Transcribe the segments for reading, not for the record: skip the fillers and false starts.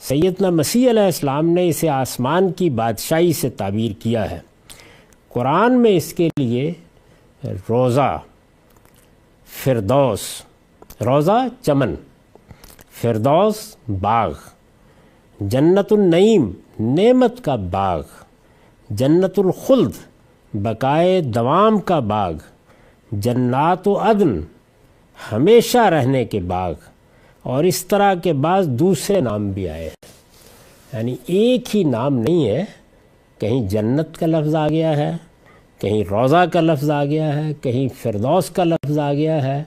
سیدنا مسیح علیہ السلام نے اسے آسمان کی بادشاہی سے تعبیر کیا ہے۔ قرآن میں اس کے لیے روضہ، فردوس، روضہ چمن، فردوس باغ، جنت النعیم نعمت کا باغ، جنت الخلد بقائے دوام کا باغ، جنات و عدن ہمیشہ رہنے کے باغ، اور اس طرح کے بعض دوسرے نام بھی آئے ہیں۔ یعنی ایک ہی نام نہیں ہے، کہیں جنت کا لفظ آ گیا ہے، کہیں روضہ کا لفظ آ گیا ہے، کہیں فردوس کا لفظ آ گیا ہے،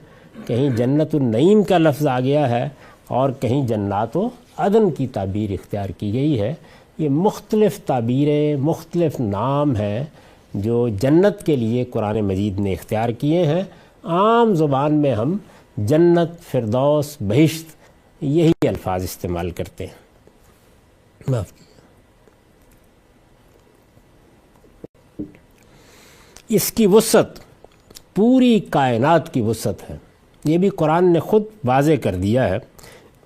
کہیں جنت النعیم کا لفظ آ گیا ہے، اور کہیں جنات و عدن کی تعبیر اختیار کی گئی ہے۔ یہ مختلف تعبیریں، مختلف نام ہیں جو جنت کے لیے قرآن مجید نے اختیار کیے ہیں۔ عام زبان میں ہم جنت، فردوس، بہشت یہی الفاظ استعمال کرتے ہیں۔ معاف کیجیے۔ اس کی وسعت پوری کائنات کی وسعت ہے، یہ بھی قرآن نے خود واضح کر دیا ہے،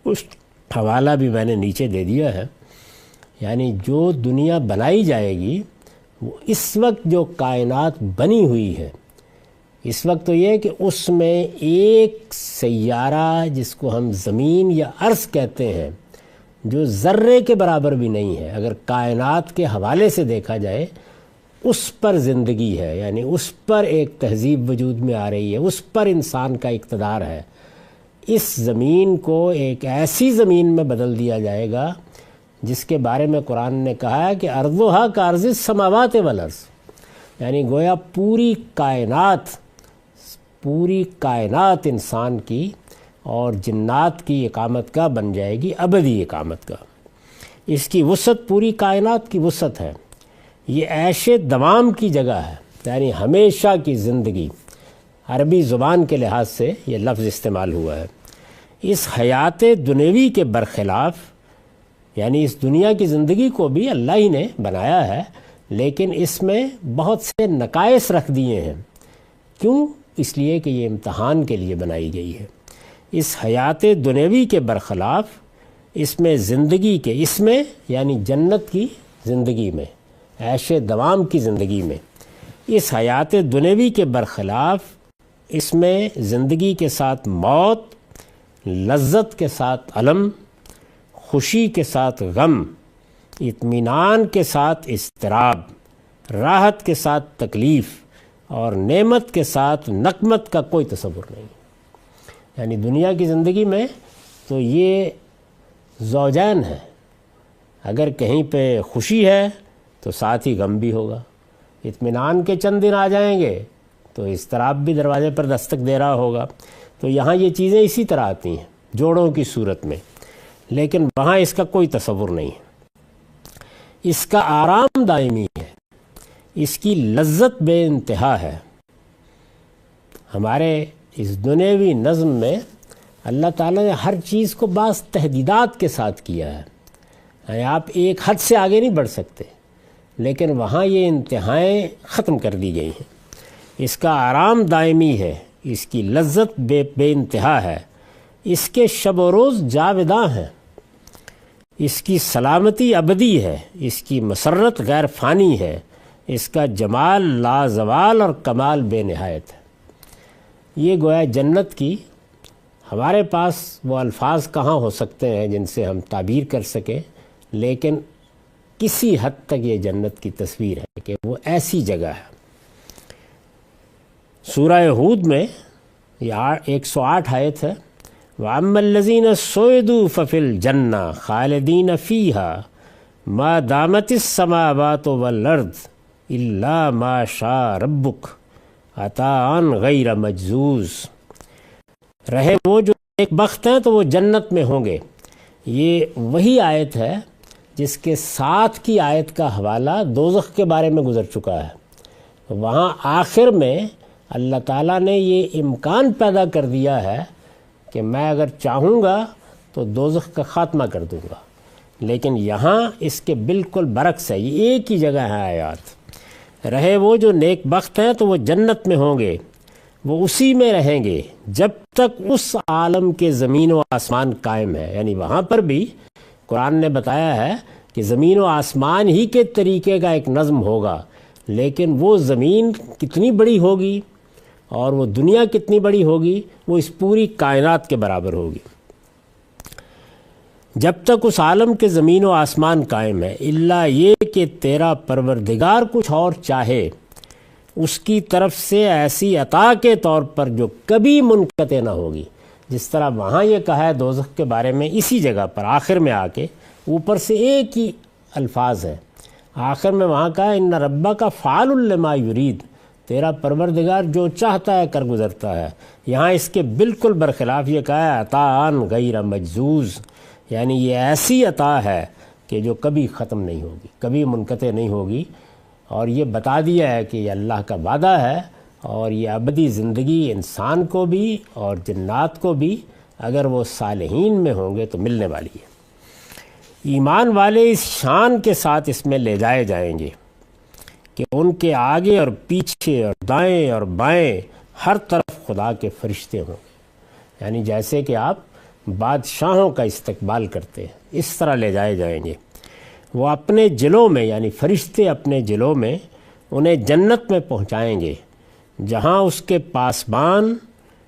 اس حوالہ بھی میں نے نیچے دے دیا ہے۔ یعنی جو دنیا بنائی جائے گی، وہ اس وقت جو کائنات بنی ہوئی ہے، اس وقت تو یہ ہے کہ اس میں ایک سیارہ جس کو ہم زمین یا ارض کہتے ہیں، جو ذرے کے برابر بھی نہیں ہے، اگر کائنات کے حوالے سے دیکھا جائے اس پر زندگی ہے، یعنی اس پر ایک تہذیب وجود میں آ رہی ہے، اس پر انسان کا اقتدار ہے۔ اس زمین کو ایک ایسی زمین میں بدل دیا جائے گا جس کے بارے میں قرآن نے کہا ہے کہ ارضھا کارض السماوات والارض، یعنی گویا پوری کائنات انسان کی اور جنات کی اقامت کا بن جائے گی، ابدی اقامت کا۔ اس کی وسعت پوری کائنات کی وسعت ہے۔ یہ عیش دوام کی جگہ ہے، یعنی ہمیشہ کی زندگی، عربی زبان کے لحاظ سے یہ لفظ استعمال ہوا ہے۔ اس حیات دنیوی کے برخلاف، یعنی اس دنیا کی زندگی کو بھی اللہ ہی نے بنایا ہے، لیکن اس میں بہت سے نقائص رکھ دیے ہیں۔ کیوں؟ اس لیے کہ یہ امتحان کے لیے بنائی گئی ہے۔ اس حیات دنیوی کے برخلاف اس میں زندگی کے، اس میں یعنی جنت کی زندگی میں، عیش دوام کی زندگی میں، اس حیات دنیوی کے برخلاف اس میں زندگی کے ساتھ موت، لذت کے ساتھ الم، خوشی کے ساتھ غم، اطمینان کے ساتھ اضطراب، راحت کے ساتھ تکلیف، اور نعمت کے ساتھ نقمت کا کوئی تصور نہیں۔ یعنی دنیا کی زندگی میں تو یہ زوجین ہے، اگر کہیں پہ خوشی ہے تو ساتھ ہی غم بھی ہوگا، اطمینان کے چند دن آ جائیں گے تو اضطراب بھی دروازے پر دستک دے رہا ہوگا۔ تو یہاں یہ چیزیں اسی طرح آتی ہیں جوڑوں کی صورت میں، لیکن وہاں اس کا کوئی تصور نہیں ہے۔ اس کا آرام دائمی ہے، اس کی لذت بے انتہا ہے۔ ہمارے اس دنیوی نظم میں اللہ تعالیٰ نے ہر چیز کو بعض تحدیدات کے ساتھ کیا ہے، یعنی آپ ایک حد سے آگے نہیں بڑھ سکتے، لیکن وہاں یہ انتہائیں ختم کر دی گئی ہیں۔ اس کا آرام دائمی ہے، اس کی لذت بے انتہا ہے، اس کے شب و روز جاوداں ہیں، اس کی سلامتی ابدی ہے، اس کی مسرت غیر فانی ہے، اس کا جمال لازوال اور کمال بے نہایت ہے۔ یہ گویا جنت کی، ہمارے پاس وہ الفاظ کہاں ہو سکتے ہیں جن سے ہم تعبیر کر سکیں، لیکن کسی حد تک یہ جنت کی تصویر ہے کہ وہ ایسی جگہ ہے۔ سورہ ہود میں یہ 108 آیت ہے، وَأَمَّا الَّذِينَ سُعِدُوا فَفِي الْجَنَّةِ خَالِدِينَ فِيهَا مَا دَامَتِ السَّمَاوَاتُ وَالْأَرْضُ إِلَّا مَا شَاءَ رَبُّكَ عَطَاءً غَيْرَ مَجْزُوزٍ۔ رہے وہ جو ایک بخت ہیں تو وہ جنت میں ہوں گے۔ یہ وہی آیت ہے جس کے ساتھ کی آیت کا حوالہ دوزخ کے بارے میں گزر چکا ہے۔ وہاں آخر میں اللہ تعالیٰ نے یہ امکان پیدا کر دیا ہے کہ میں اگر چاہوں گا تو دوزخ کا خاتمہ کر دوں گا، لیکن یہاں اس کے بالکل برعکس ہے، یہ ایک ہی جگہ ہے آیات۔ رہے وہ جو نیک بخت ہیں تو وہ جنت میں ہوں گے، وہ اسی میں رہیں گے جب تک اس عالم کے زمین و آسمان قائم ہے، یعنی وہاں پر بھی قرآن نے بتایا ہے کہ زمین و آسمان ہی کے طریقے کا ایک نظم ہوگا، لیکن وہ زمین کتنی بڑی ہوگی اور وہ دنیا کتنی بڑی ہوگی، وہ اس پوری کائنات کے برابر ہوگی۔ جب تک اس عالم کے زمین و آسمان قائم ہے، الا یہ کہ تیرا پروردگار کچھ اور چاہے، اس کی طرف سے ایسی عطا کے طور پر جو کبھی منقطع نہ ہوگی۔ جس طرح وہاں یہ کہا ہے دوزخ کے بارے میں، اسی جگہ پر آخر میں آ کے اوپر سے ایک ہی الفاظ ہے، آخر میں وہاں کہا ان ربک فعال لما یرید، تیرا پروردگار جو چاہتا ہے کر گزرتا ہے۔ یہاں اس کے بالکل برخلاف یہ کہا ہے عطاءً غیر مجزوز، یعنی یہ ایسی عطا ہے کہ جو کبھی ختم نہیں ہوگی، کبھی منقطع نہیں ہوگی، اور یہ بتا دیا ہے کہ یہ اللہ کا وعدہ ہے، اور یہ ابدی زندگی انسان کو بھی اور جنات کو بھی اگر وہ صالحین میں ہوں گے تو ملنے والی ہے۔ ایمان والے اس شان کے ساتھ اس میں لے جائے جائیں گے کہ ان کے آگے اور پیچھے اور دائیں اور بائیں ہر طرف خدا کے فرشتے ہوں گے، یعنی جیسے کہ آپ بادشاہوں کا استقبال کرتے ہیں اس طرح لے جائے جائیں گے۔ وہ اپنے جلوں میں، یعنی فرشتے اپنے جلوں میں انہیں جنت میں پہنچائیں گے، جہاں اس کے پاسبان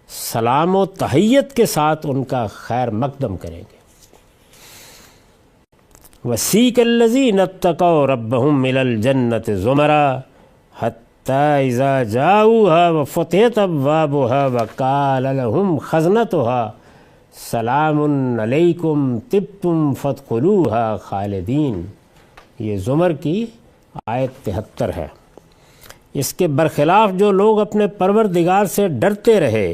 سلام و تحیت کے ساتھ ان کا خیر مقدم کریں گے۔ وَسِيقَ الَّذِينَ اتَّقَوْا رَبَّهُمْ إِلَى الْجَنَّةِ زُمَرًا حَتَّى إِذَا جَاءُوهَا وَفُتِحَتْ أَبْوَابُهَا وَقَالَ لَهُمْ خَزْنَتُهَا سَلَامٌ عَلَيْكُمْ طِبْتُمْ فَادْخُلُوهَا خَالِدِينَ۔ یہ زمر کی آیت 73 ہے۔ اس کے برخلاف جو لوگ اپنے پروردگار سے ڈرتے رہے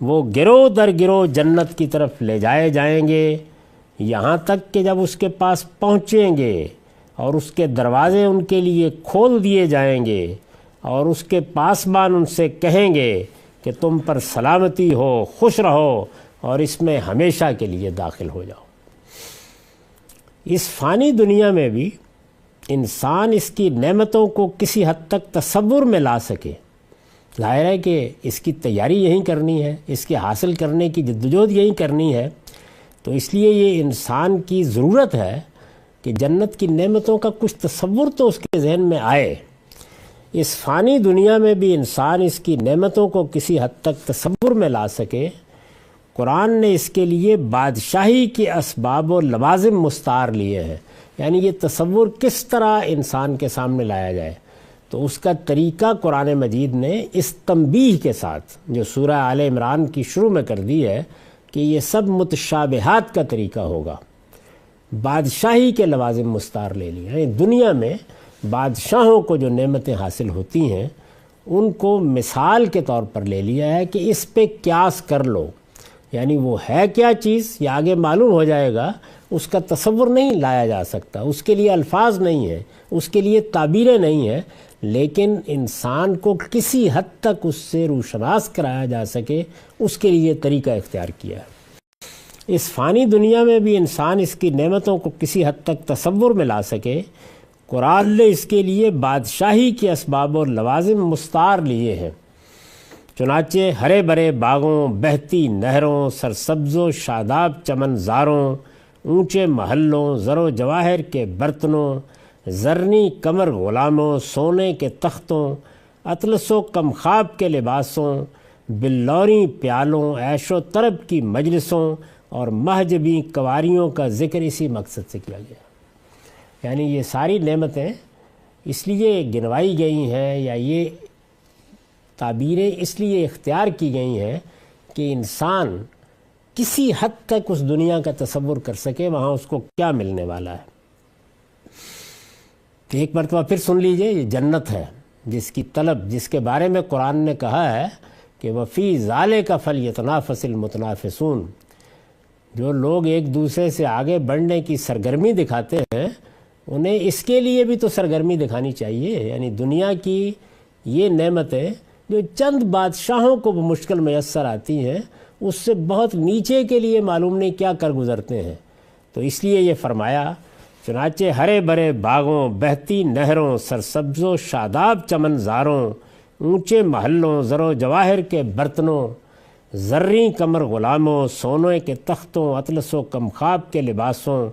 وہ گروہ در گروہ جنت کی طرف لے جائے جائیں گے، یہاں تک کہ جب اس کے پاس پہنچیں گے اور اس کے دروازے ان کے لیے کھول دیے جائیں گے اور اس کے پاسبان ان سے کہیں گے کہ تم پر سلامتی ہو، خوش رہو اور اس میں ہمیشہ کے لیے داخل ہو جاؤ۔ اس فانی دنیا میں بھی انسان اس کی نعمتوں کو کسی حد تک تصور میں لا سکے، ظاہر ہے کہ اس کی تیاری یہی کرنی ہے، اس کے حاصل کرنے کی جدوجہد یہی کرنی ہے، تو اس لیے یہ انسان کی ضرورت ہے کہ جنت کی نعمتوں کا کچھ تصور تو اس کے ذہن میں آئے۔ اس فانی دنیا میں بھی انسان اس کی نعمتوں کو کسی حد تک تصور میں لا سکے۔ قرآن نے اس کے لیے بادشاہی کے اسباب و لوازم مستعار لیے ہیں، یعنی یہ تصور کس طرح انسان کے سامنے لایا جائے، تو اس کا طریقہ قرآن مجید نے اس تنبیہ کے ساتھ جو سورہ آل عمران کی شروع میں کر دی ہے کہ یہ سب متشابہات کا طریقہ ہوگا، بادشاہی کے لوازم مستعار لے لیے، یعنی دنیا میں بادشاہوں کو جو نعمتیں حاصل ہوتی ہیں ان کو مثال کے طور پر لے لیا ہے کہ اس پہ قیاس کر لو، یعنی وہ ہے کیا چیز یہ آگے معلوم ہو جائے گا، اس کا تصور نہیں لایا جا سکتا، اس کے لیے الفاظ نہیں ہیں، اس کے لیے تعبیریں نہیں ہیں، لیکن انسان کو کسی حد تک اس سے روشناس کرایا جا سکے اس کے لیے طریقہ اختیار کیا ہے۔ اس فانی دنیا میں بھی انسان اس کی نعمتوں کو کسی حد تک تصور میں لا سکے، قرآن نے اس کے لیے بادشاہی کے اسباب اور لوازم مستعار لیے ہیں۔ چنانچہ ہرے بھرے باغوں، بہتی نہروں، سرسبز و شاداب چمن زاروں، اونچے محلوں، زر و جواہر کے برتنوں، زرنی کمر غلاموں، سونے کے تختوں، اطلس و کمخاب کے لباسوں، بلوری پیالوں، عیش و طرب کی مجلسوں اور مہجبی قواریوں کا ذکر اسی مقصد سے کیا گیا۔ یعنی یہ ساری نعمتیں اس لیے گنوائی گئی ہیں یا یہ تعبیریں اس لیے اختیار کی گئی ہیں کہ انسان کسی حد تک اس دنیا کا تصور کر سکے وہاں اس کو کیا ملنے والا ہے۔ ایک مرتبہ پھر سن لیجئے، یہ جنت ہے جس کی طلب، جس کے بارے میں قرآن نے کہا ہے کہ وَفِي ذَلِكَ فَلْيَتَنَافَسِ الْمُتَنَافِسُونَ، جو لوگ ایک دوسرے سے آگے بڑھنے کی سرگرمی دکھاتے ہیں انہیں اس کے لیے بھی تو سرگرمی دکھانی چاہیے، یعنی دنیا کی یہ نعمتیں جو چند بادشاہوں کو مشکل میسر آتی ہیں اس سے بہت نیچے کے لیے معلوم نہیں کیا کر گزرتے ہیں، تو اس لیے یہ فرمایا چنانچہ ہرے بھرے باغوں، بہتی نہروں، سرسبز و شاداب چمن زاروں، اونچے محلوں، زر و جواہر کے برتنوں، زریں کمر غلاموں، سونے کے تختوں، اطلس و کمخاب کے لباسوں،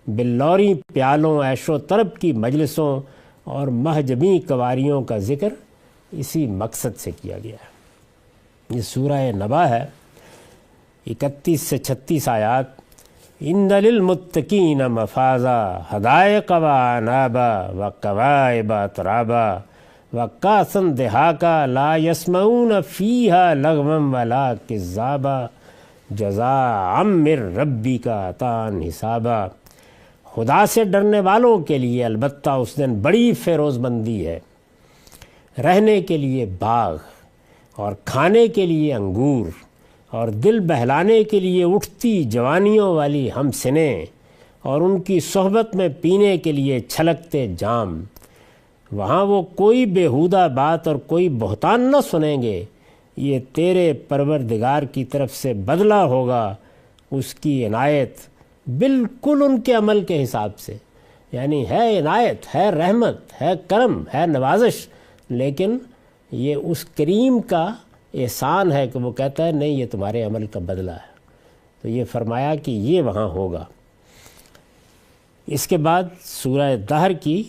بلوری پیالوں، عیش و طرب کی مجلسوں اور مہجبی قواریوں کا ذکر اسی مقصد سے کیا گیا ہے۔ یہ سورہ نبا ہے، 31 سے 36 آیات۔ ان للمتقین مفازا حدائق و عنابا وکواعب اترابا وکاسا دہاقا لا یسمعون فیہا لغوا ولا کذابا جزاء من ربک عطاء حسابا۔ خدا سے ڈرنے والوں کے لیے البتہ اس دن بڑی فیروز مندی ہے، رہنے کے لیے باغ اور کھانے کے لیے انگور اور دل بہلانے کے لیے اٹھتی جوانیوں والی ہم سنیں اور ان کی صحبت میں پینے کے لیے چھلکتے جام۔ وہاں وہ کوئی بیہودہ بات اور کوئی بہتان نہ سنیں گے، یہ تیرے پروردگار کی طرف سے بدلہ ہوگا، اس کی عنایت بالکل ان کے عمل کے حساب سے۔ یعنی ہے عنایت، ہے رحمت، ہے کرم، ہے نوازش، لیکن یہ اس کریم کا احسان ہے کہ وہ کہتا ہے نہیں یہ تمہارے عمل کا بدلہ ہے۔ تو یہ فرمایا کہ یہ وہاں ہوگا۔ اس کے بعد سورہ دہر کی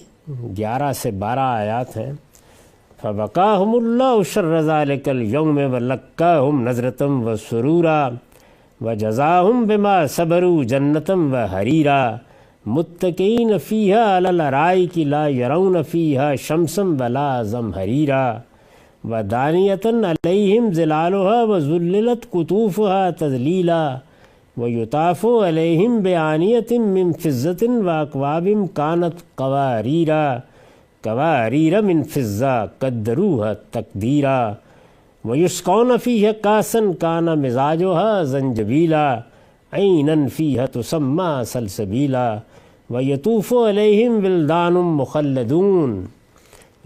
11 سے 12 آیات ہیں۔ فَوَقَاهُمُ اللَّهُ شَرَّ ذَلِكَ الْيَوْمِ وَلَقَّاهُمْ نَضْرَةً وَسُرُورًا وَجَزَاهُمْ بِمَا صَبَرُوا جَنَّةً وَحَرِيرًا مُتَّكِئِينَ فِيهَا عَلَى الْأَرَائِكِ لَا يَرَوْنَ فِيهَا شَمْسًا وَلَا زَمْهَرِيرًا وَدَانِيَةً عَلَيْهِمْ ظِلَالُهَا وَذُلِّلَتْ قُطُوفُهَا تَذْلِيلًا وَيُطَافُ عَلَيْهِمْ بِآنِيَةٍ مِّن فِضَّةٍ وَأَكْوَابٍ كَانَتْ قوارير من فضة قدروها تقديرا ويسقون فيها كأسا كان مزاجها زنجبيلا عينا فيها تسمى سلسبيلا ويطوف عليهم ولدان مخلدون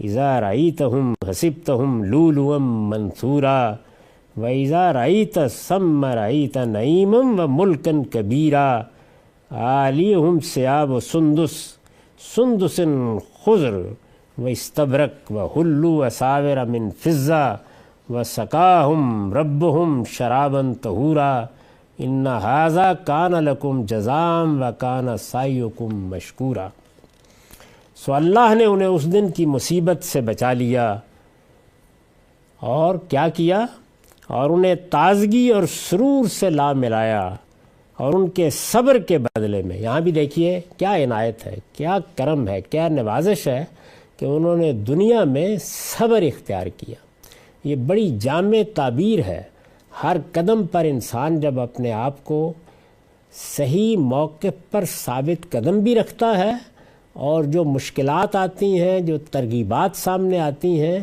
إذا رأيتهم حسبتهم لؤلؤا منثورا وإذا رأيت ثم رأيت نعيما وملكا كبيرا عاليهم ثياب سندس خضر واستبرق وحلوا اساور من فضة وسقاهم ربهم شرابا طهورا ان هذا كان لكم جزاء وكان سعيكم مشكورا۔ سو اللہ نے انہیں اس دن کی مصیبت سے بچا لیا اور کیا کیا، اور انہیں تازگی اور سرور سے لا ملایا، اور ان کے صبر کے بدلے میں یہاں بھی دیکھیے کیا عنایت ہے، کیا کرم ہے، کیا نوازش ہے کہ انہوں نے دنیا میں صبر اختیار کیا۔ یہ بڑی جامع تعبیر ہے۔ ہر قدم پر انسان جب اپنے آپ کو صحیح موقف پر ثابت قدم بھی رکھتا ہے اور جو مشکلات آتی ہیں، جو ترغیبات سامنے آتی ہیں،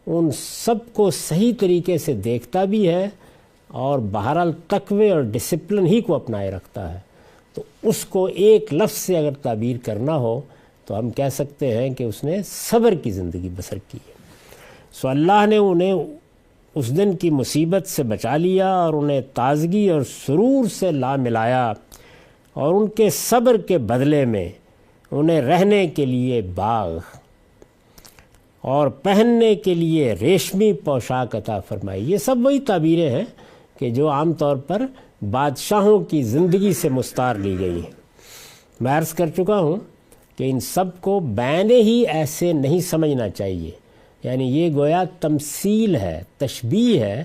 ان سب کو صحیح طریقے سے دیکھتا بھی ہے اور بہرحال تقوی اور ڈسپلن ہی کو اپنائے رکھتا ہے، تو اس کو ایک لفظ سے اگر تعبیر کرنا ہو تو ہم کہہ سکتے ہیں کہ اس نے صبر کی زندگی بسر کی ہے۔ سو اللہ نے انہیں اس دن کی مصیبت سے بچا لیا اور انہیں تازگی اور سرور سے لا ملایا، اور ان کے صبر کے بدلے میں انہیں رہنے کے لیے باغ اور پہننے کے لیے ریشمی پوشاک عطا فرمائی۔ یہ سب وہی تعبیریں ہیں کہ جو عام طور پر بادشاہوں کی زندگی سے مستعار لی گئی ہیں۔ میں عرض کر چکا ہوں کہ ان سب کو بیان ہی ایسے نہیں سمجھنا چاہیے، یعنی یہ گویا تمثیل ہے، تشبیہ ہے،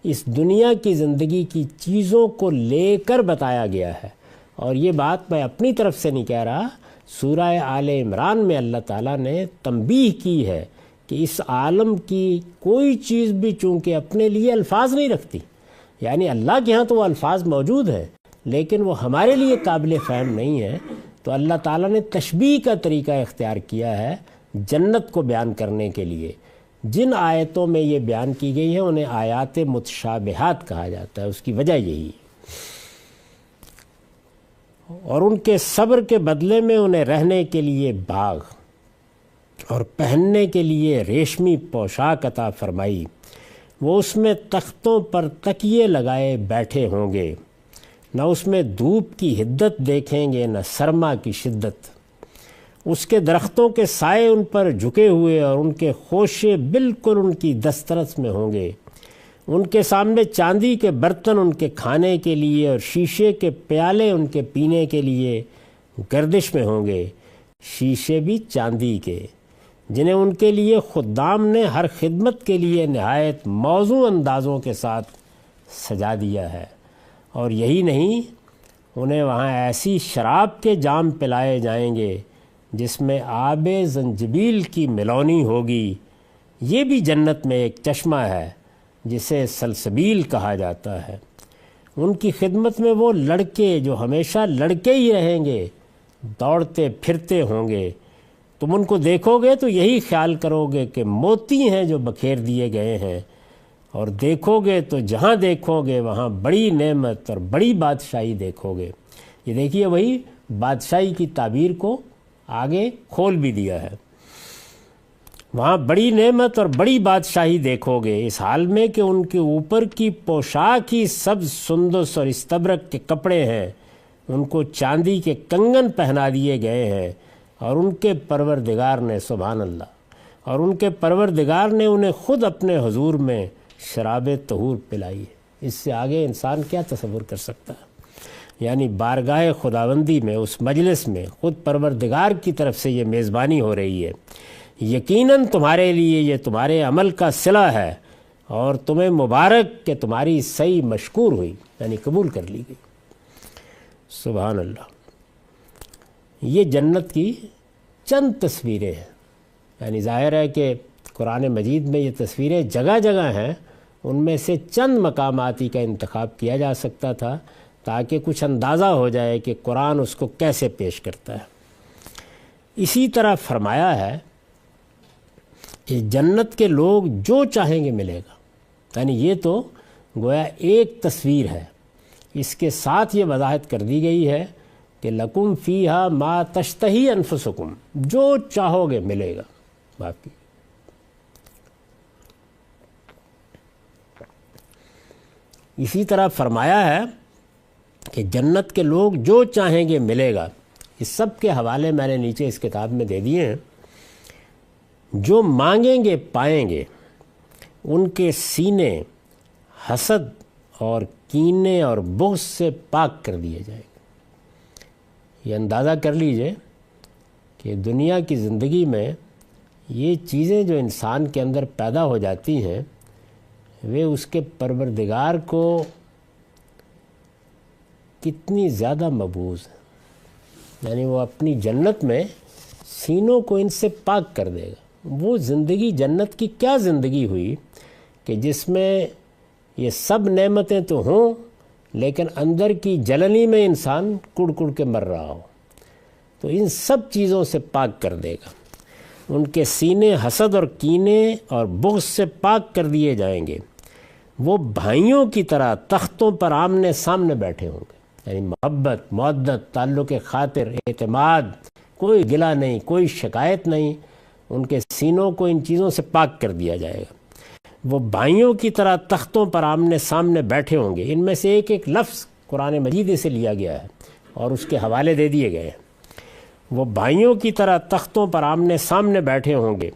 اس دنیا کی زندگی کی چیزوں کو لے کر بتایا گیا ہے۔ اور یہ بات میں اپنی طرف سے نہیں کہہ رہا، سورہ آل عمران میں اللہ تعالیٰ نے تنبیہ کی ہے کہ اس عالم کی کوئی چیز بھی چونکہ اپنے لیے الفاظ نہیں رکھتی، یعنی اللہ کے ہاں تو وہ الفاظ موجود ہیں لیکن وہ ہمارے لیے قابل فہم نہیں ہے، تو اللہ تعالیٰ نے تشبیہ کا طریقہ اختیار کیا ہے جنت کو بیان کرنے کے لیے۔ جن آیتوں میں یہ بیان کی گئی ہیں انہیں آیات متشابہات کہا جاتا ہے، اس کی وجہ یہی ہے۔ اور ان کے صبر کے بدلے میں انہیں رہنے کے لیے باغ اور پہننے کے لیے ریشمی پوشاک عطا فرمائی، وہ اس میں تختوں پر تکیے لگائے بیٹھے ہوں گے، نہ اس میں دھوپ کی حدت دیکھیں گے نہ سرما کی شدت، اس کے درختوں کے سائے ان پر جھکے ہوئے اور ان کے خوشے بالکل ان کی دسترس میں ہوں گے، ان کے سامنے چاندی کے برتن ان کے کھانے کے لیے اور شیشے کے پیالے ان کے پینے کے لیے، گردش میں ہوں گے شیشے بھی چاندی کے، جنہیں ان کے لیے خدام نے ہر خدمت کے لیے نہایت موزوں اندازوں کے ساتھ سجا دیا ہے۔ اور یہی نہیں، انہیں وہاں ایسی شراب کے جام پلائے جائیں گے جس میں آب زنجبیل کی ملونی ہوگی۔ یہ بھی جنت میں ایک چشمہ ہے جسے سلسبیل کہا جاتا ہے۔ ان کی خدمت میں وہ لڑکے جو ہمیشہ لڑکے ہی رہیں گے، دوڑتے پھرتے ہوں گے۔ تم ان کو دیکھو گے تو یہی خیال کرو گے کہ موتی ہیں جو بکھیر دیے گئے ہیں، اور دیکھو گے تو جہاں دیکھو گے وہاں بڑی نعمت اور بڑی بادشاہی دیکھو گے۔ یہ دیکھیے وہی بادشاہی کی تعبیر کو آگے کھول بھی دیا ہے۔ وہاں بڑی نعمت اور بڑی بادشاہی دیکھو گے، اس حال میں کہ ان کے اوپر کی پوشاک ہی سبز سندس اور استبرق کے کپڑے ہیں، ان کو چاندی کے کنگن پہنا دیے گئے ہیں، اور ان کے پروردگار نے، سبحان اللہ، اور ان کے پروردگار نے انہیں خود اپنے حضور میں شراب طہور پلائی ہے۔ اس سے آگے انسان کیا تصور کر سکتا ہے؟ یعنی بارگاہ خداوندی میں، اس مجلس میں خود پروردگار کی طرف سے یہ میزبانی ہو رہی ہے۔ یقیناً تمہارے لیے یہ تمہارے عمل کا صلہ ہے، اور تمہیں مبارک کہ تمہاری سعی مشکور ہوئی، یعنی قبول کر لی گئی۔ سبحان اللہ۔ یہ جنت کی چند تصویریں ہیں، یعنی ظاہر ہے کہ قرآن مجید میں یہ تصویریں جگہ جگہ ہیں، ان میں سے چند مقاماتی کا انتخاب کیا جا سکتا تھا تاکہ کچھ اندازہ ہو جائے کہ قرآن اس کو کیسے پیش کرتا ہے۔ اسی طرح فرمایا ہے کہ جنت کے لوگ جو چاہیں گے ملے گا، یعنی یہ تو گویا ایک تصویر ہے، اس کے ساتھ یہ وضاحت کر دی گئی ہے کہ لکم فیہا ما تشتہی انفسکم، جو چاہو گے ملے گا۔ باقی اسی طرح فرمایا ہے کہ جنت کے لوگ جو چاہیں گے ملے گا۔ اس سب کے حوالے میں نے نیچے اس کتاب میں دے دیے ہیں۔ جو مانگیں گے پائیں گے، ان کے سینے حسد اور کینے اور بغض سے پاک کر دیے جائیں گے۔ یہ اندازہ کر لیجئے کہ دنیا کی زندگی میں یہ چیزیں جو انسان کے اندر پیدا ہو جاتی ہیں، وہ اس کے پروردگار کو کتنی زیادہ مبغوض ہیں۔ یعنی وہ اپنی جنت میں سینوں کو ان سے پاک کر دے گا۔ وہ زندگی جنت کی کیا زندگی ہوئی کہ جس میں یہ سب نعمتیں تو ہوں، لیکن اندر کی جلنی میں انسان کڑ کڑ کے مر رہا ہو، تو ان سب چیزوں سے پاک کر دے گا۔ ان کے سینے حسد اور کینے اور بغض سے پاک کر دیے جائیں گے۔ وہ بھائیوں کی طرح تختوں پر آمنے سامنے بیٹھے ہوں گے، یعنی محبت، مودت، تعلق خاطر، اعتماد، کوئی گلہ نہیں، کوئی شکایت نہیں۔ ان کے سینوں کو ان چیزوں سے پاک کر دیا جائے گا۔ وہ بھائیوں کی طرح تختوں پر آمنے سامنے بیٹھے ہوں گے۔ ان میں سے ایک ایک لفظ قرآن مجید سے لیا گیا ہے اور اس کے حوالے دے دیے گئے ہیں۔ وہ بھائیوں کی طرح تختوں پر آمنے سامنے بیٹھے ہوں گے،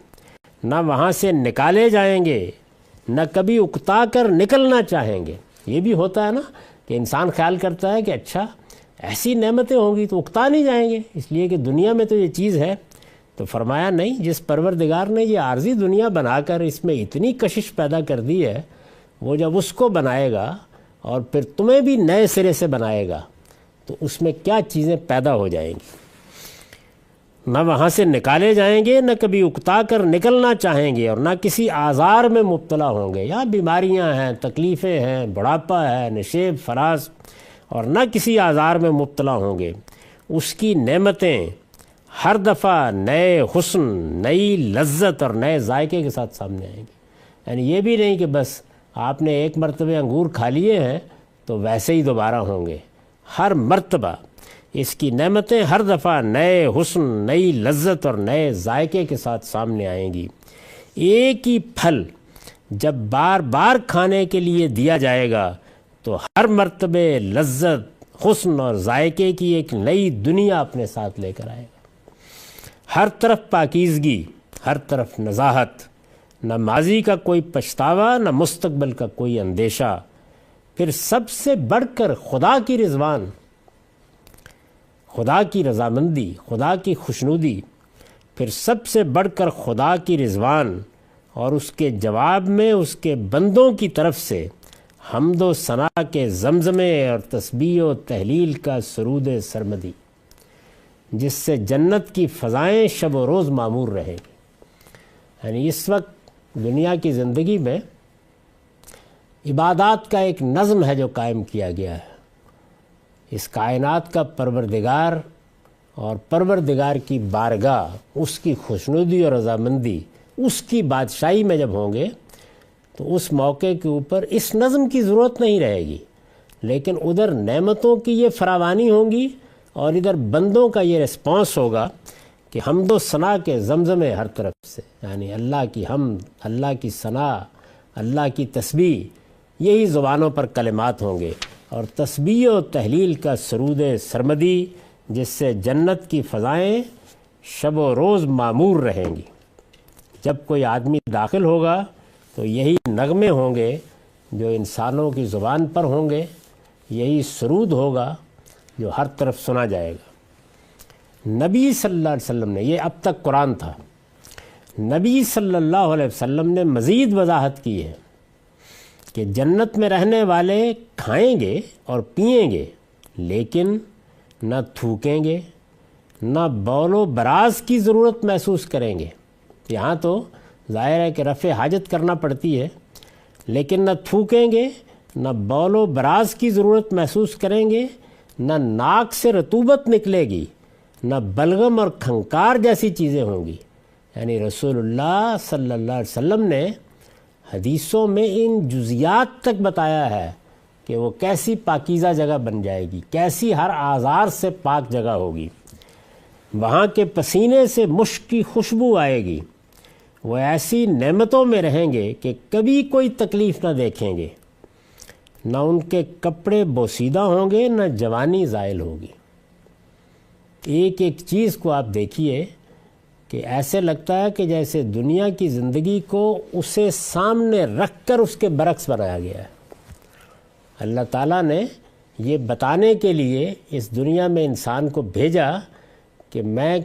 نہ وہاں سے نکالے جائیں گے، نہ کبھی اکتا کر نکلنا چاہیں گے۔ یہ بھی ہوتا ہے نا کہ انسان خیال کرتا ہے کہ اچھا ایسی نعمتیں ہوں گی تو اکتا نہیں جائیں گے، اس لیے کہ دنیا میں تو یہ چیز ہے۔ تو فرمایا نہیں، جس پروردگار نے یہ عارضی دنیا بنا کر اس میں اتنی کشش پیدا کر دی ہے، وہ جب اس کو بنائے گا اور پھر تمہیں بھی نئے سرے سے بنائے گا تو اس میں کیا چیزیں پیدا ہو جائیں گی۔ نہ وہاں سے نکالے جائیں گے، نہ کبھی اکتا کر نکلنا چاہیں گے، اور نہ کسی آزار میں مبتلا ہوں گے۔ یا بیماریاں ہیں، تکلیفیں ہیں، بڑھاپا ہے، نشیب فراز، اور نہ کسی آزار میں مبتلا ہوں گے۔ اس کی نعمتیں ہر دفعہ نئے حسن، نئی لذت اور نئے ذائقے کے ساتھ سامنے آئیں گی۔ یعنی یہ بھی نہیں کہ بس آپ نے ایک مرتبہ انگور کھا لیے ہیں تو ویسے ہی دوبارہ ہوں گے۔ ہر مرتبہ اس کی نعمتیں ہر دفعہ نئے حسن، نئی لذت اور نئے ذائقے کے ساتھ سامنے آئیں گی۔ ایک ہی پھل جب بار بار کھانے کے لیے دیا جائے گا تو ہر مرتبہ لذت، حسن اور ذائقے کی ایک نئی دنیا اپنے ساتھ لے کر آئے گا۔ ہر طرف پاکیزگی، ہر طرف نزاہت، نہ ماضی کا کوئی پچھتاوا، نہ مستقبل کا کوئی اندیشہ۔ پھر سب سے بڑھ کر خدا کی رضوان، خدا کی رضامندی، خدا کی خوشنودی، پھر سب سے بڑھ کر خدا کی رضوان، اور اس کے جواب میں اس کے بندوں کی طرف سے حمد و ثنا کے زمزمے اور تسبیح و تہلیل کا سرود سرمدی، جس سے جنت کی فضائیں شب و روز معمور رہیں گی۔ یعنی اس وقت دنیا کی زندگی میں عبادات کا ایک نظم ہے جو قائم کیا گیا ہے۔ اس کائنات کا پروردگار اور پروردگار کی بارگاہ، اس کی خوشنودی اور رضامندی، اس کی بادشاہی میں جب ہوں گے تو اس موقع کے اوپر اس نظم کی ضرورت نہیں رہے گی، لیکن ادھر نعمتوں کی یہ فراوانی ہوں گی اور ادھر بندوں کا یہ ریسپانس ہوگا کہ حمد و ثنا کے زمزمے ہر طرف سے، یعنی اللہ کی حمد، اللہ کی ثنا، اللہ کی تسبیح، یہی زبانوں پر کلمات ہوں گے، اور تسبیح و تہلیل کا سرود سرمدی، جس سے جنت کی فضائیں شب و روز معمور رہیں گی۔ جب کوئی آدمی داخل ہوگا تو یہی نغمے ہوں گے جو انسانوں کی زبان پر ہوں گے، یہی سرود ہوگا جو ہر طرف سنا جائے گا۔ نبی صلی اللہ علیہ وسلم نے، یہ اب تک قرآن تھا، نبی صلی اللہ علیہ وسلم نے مزید وضاحت کی ہے کہ جنت میں رہنے والے کھائیں گے اور پئیں گے، لیکن نہ تھوکیں گے، نہ بول و براز کی ضرورت محسوس کریں گے۔ یہاں تو ظاہر ہے کہ رفع حاجت کرنا پڑتی ہے، لیکن نہ تھوکیں گے، نہ بول و براز کی ضرورت محسوس کریں گے، نہ ناک سے رطوبت نکلے گی، نہ بلغم اور کھنکار جیسی چیزیں ہوں گی۔ یعنی رسول اللہ صلی اللہ علیہ وسلم نے حدیثوں میں ان جزیات تک بتایا ہے کہ وہ کیسی پاکیزہ جگہ بن جائے گی، کیسی ہر آزار سے پاک جگہ ہوگی۔ وہاں کے پسینے سے مشک کی خوشبو آئے گی، وہ ایسی نعمتوں میں رہیں گے کہ کبھی کوئی تکلیف نہ دیکھیں گے، نہ ان کے کپڑے بوسیدہ ہوں گے، نہ جوانی زائل ہوگی۔ ایک ایک چیز کو آپ دیکھیے کہ ایسے لگتا ہے کہ جیسے دنیا کی زندگی کو اسے سامنے رکھ کر اس کے برعکس بنایا گیا ہے۔ اللہ تعالیٰ نے یہ بتانے کے لیے اس دنیا میں انسان کو بھیجا کہ میں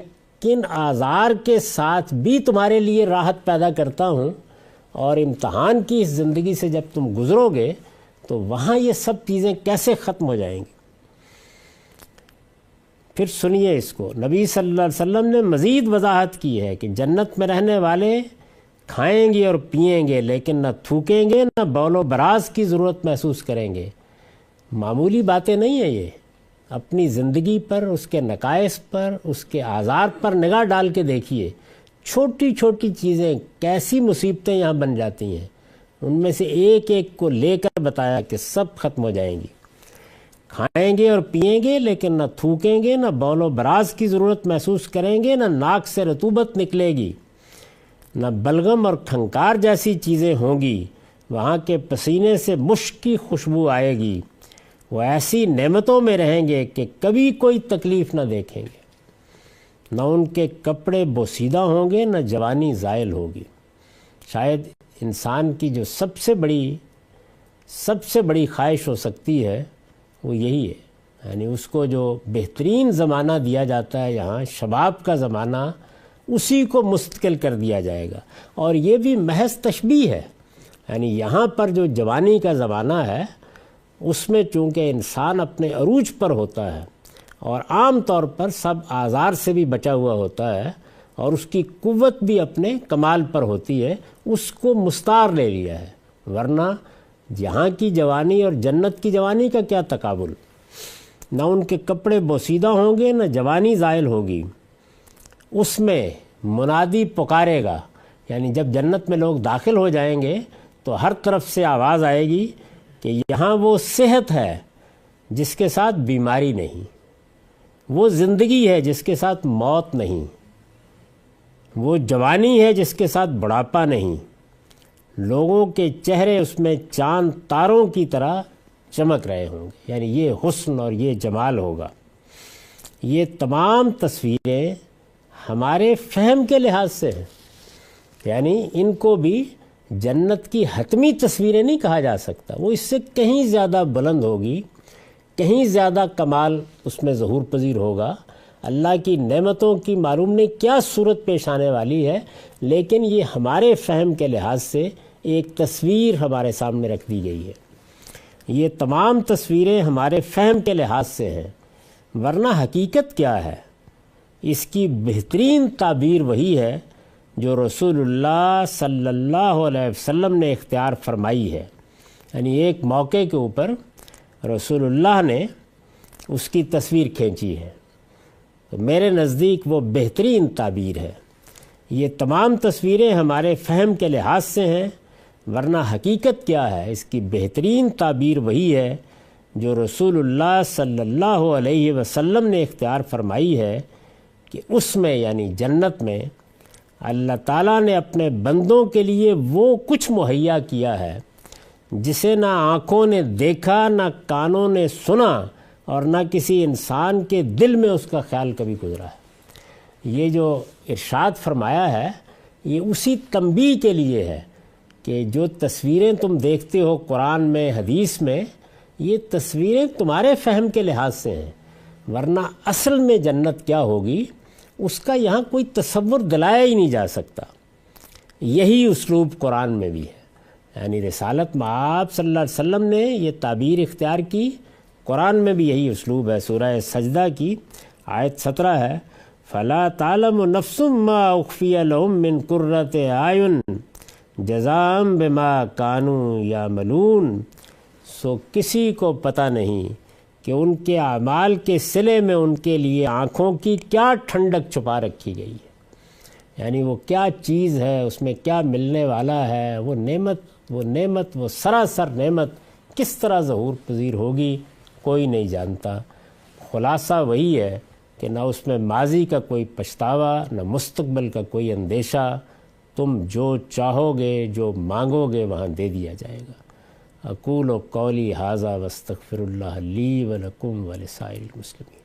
کن آزار کے ساتھ بھی تمہارے لیے راحت پیدا کرتا ہوں، اور امتحان کی اس زندگی سے جب تم گزرو گے تو وہاں یہ سب چیزیں کیسے ختم ہو جائیں گی۔ پھر سنیے اس کو، نبی صلی اللہ علیہ وسلم نے مزید وضاحت کی ہے کہ جنت میں رہنے والے کھائیں گے اور پئیں گے، لیکن نہ تھوکیں گے، نہ بول و براز کی ضرورت محسوس کریں گے۔ معمولی باتیں نہیں ہیں یہ۔ اپنی زندگی پر، اس کے نقائص پر، اس کے آزار پر نگاہ ڈال کے دیکھیے، چھوٹی چھوٹی چیزیں کیسی مصیبتیں یہاں بن جاتی ہیں۔ ان میں سے ایک ایک کو لے کر بتایا کہ سب ختم ہو جائیں گی۔ کھائیں گے اور پئیں گے، لیکن نہ تھوکیں گے، نہ بول و براز کی ضرورت محسوس کریں گے، نہ ناک سے رطوبت نکلے گی، نہ بلغم اور کھنکار جیسی چیزیں ہوں گی۔ وہاں کے پسینے سے مشک کی خوشبو آئے گی، وہ ایسی نعمتوں میں رہیں گے کہ کبھی کوئی تکلیف نہ دیکھیں گے، نہ ان کے کپڑے بوسیدہ ہوں گے، نہ جوانی زائل ہوگی۔ شاید انسان کی جو سب سے بڑی خواہش ہو سکتی ہے وہ یہی ہے، یعنی اس کو جو بہترین زمانہ دیا جاتا ہے یہاں، شباب کا زمانہ، اسی کو مستقل کر دیا جائے گا۔ اور یہ بھی محض تشبیہ ہے، یعنی یہاں پر جو جوانی کا زمانہ ہے اس میں چونکہ انسان اپنے عروج پر ہوتا ہے اور عام طور پر سب آزار سے بھی بچا ہوا ہوتا ہے، اور اس کی قوت بھی اپنے کمال پر ہوتی ہے، اس کو مستعار لے لیا ہے۔ ورنہ یہاں کی جوانی اور جنت کی جوانی کا کیا تقابل۔ نہ ان کے کپڑے بوسیدہ ہوں گے، نہ جوانی زائل ہوگی۔ اس میں منادی پکارے گا، یعنی جب جنت میں لوگ داخل ہو جائیں گے تو ہر طرف سے آواز آئے گی کہ یہاں وہ صحت ہے جس کے ساتھ بیماری نہیں، وہ زندگی ہے جس کے ساتھ موت نہیں، وہ جوانی ہے جس کے ساتھ بڑھاپا نہیں۔ لوگوں کے چہرے اس میں چاند تاروں کی طرح چمک رہے ہوں گے، یعنی یہ حسن اور یہ جمال ہوگا۔ یہ تمام تصویریں ہمارے فہم کے لحاظ سے ہیں، یعنی ان کو بھی جنت کی حتمی تصویریں نہیں کہا جا سکتا، وہ اس سے کہیں زیادہ بلند ہوگی، کہیں زیادہ کمال اس میں ظہور پذیر ہوگا۔ اللہ کی نعمتوں کی معلوم نہیں کیا صورت پیش آنے والی ہے، لیکن یہ ہمارے فہم کے لحاظ سے ایک تصویر ہمارے سامنے رکھ دی گئی ہے۔ یہ تمام تصویریں ہمارے فہم کے لحاظ سے ہیں، ورنہ حقیقت کیا ہے؟ اس کی بہترین تعبیر وہی ہے جو رسول اللہ صلی اللہ علیہ وسلم نے اختیار فرمائی ہے۔ یعنی ایک موقع کے اوپر رسول اللہ نے اس کی تصویر کھینچی ہے، تو میرے نزدیک وہ بہترین تعبیر ہے۔ یہ تمام تصویریں ہمارے فہم کے لحاظ سے ہیں، ورنہ حقیقت کیا ہے؟ اس کی بہترین تعبیر وہی ہے جو رسول اللہ صلی اللہ علیہ وسلم نے اختیار فرمائی ہے کہ اس میں یعنی جنت میں اللہ تعالیٰ نے اپنے بندوں کے لیے وہ کچھ مہیا کیا ہے جسے نہ آنکھوں نے دیکھا، نہ کانوں نے سنا، اور نہ کسی انسان کے دل میں اس کا خیال کبھی گزرا ہے۔ یہ جو ارشاد فرمایا ہے یہ اسی تنبیہ کے لیے ہے کہ جو تصویریں تم دیکھتے ہو قرآن میں، حدیث میں، یہ تصویریں تمہارے فہم کے لحاظ سے ہیں، ورنہ اصل میں جنت کیا ہوگی اس کا یہاں کوئی تصور دلایا ہی نہیں جا سکتا۔ یہی اسلوب قرآن میں بھی ہے، یعنی رسالت میں آپ صلی اللہ علیہ وسلم نے یہ تعبیر اختیار کی، قرآن میں بھی یہی اسلوب ہے۔ سورہ سجدہ کی آیت 17 ہے، فَلَا تَعْلَمُ نَفْسٌ مَّا أُخْفِيَ لَهُم مِّن قُرَّةِ أَعْيُنٍ جَزَاءً بِمَا كَانُوا يَعْمَلُونَ۔ سو کسی کو پتہ نہیں کہ ان کے اعمال کے صلے میں ان کے لیے آنکھوں کی کیا ٹھنڈک چھپا رکھی گئی ہے، یعنی وہ کیا چیز ہے، اس میں کیا ملنے والا ہے، وہ نعمت وہ سراسر نعمت کس طرح ظہور پذیر ہوگی کوئی نہیں جانتا۔ خلاصہ وہی ہے کہ نہ اس میں ماضی کا کوئی پچھتاوا، نہ مستقبل کا کوئی اندیشہ، تم جو چاہو گے، جو مانگو گے وہاں دے دیا جائے گا۔ اقول قولی ھذا واستغفر اللہ لی ولکم ولسائر المسلمین۔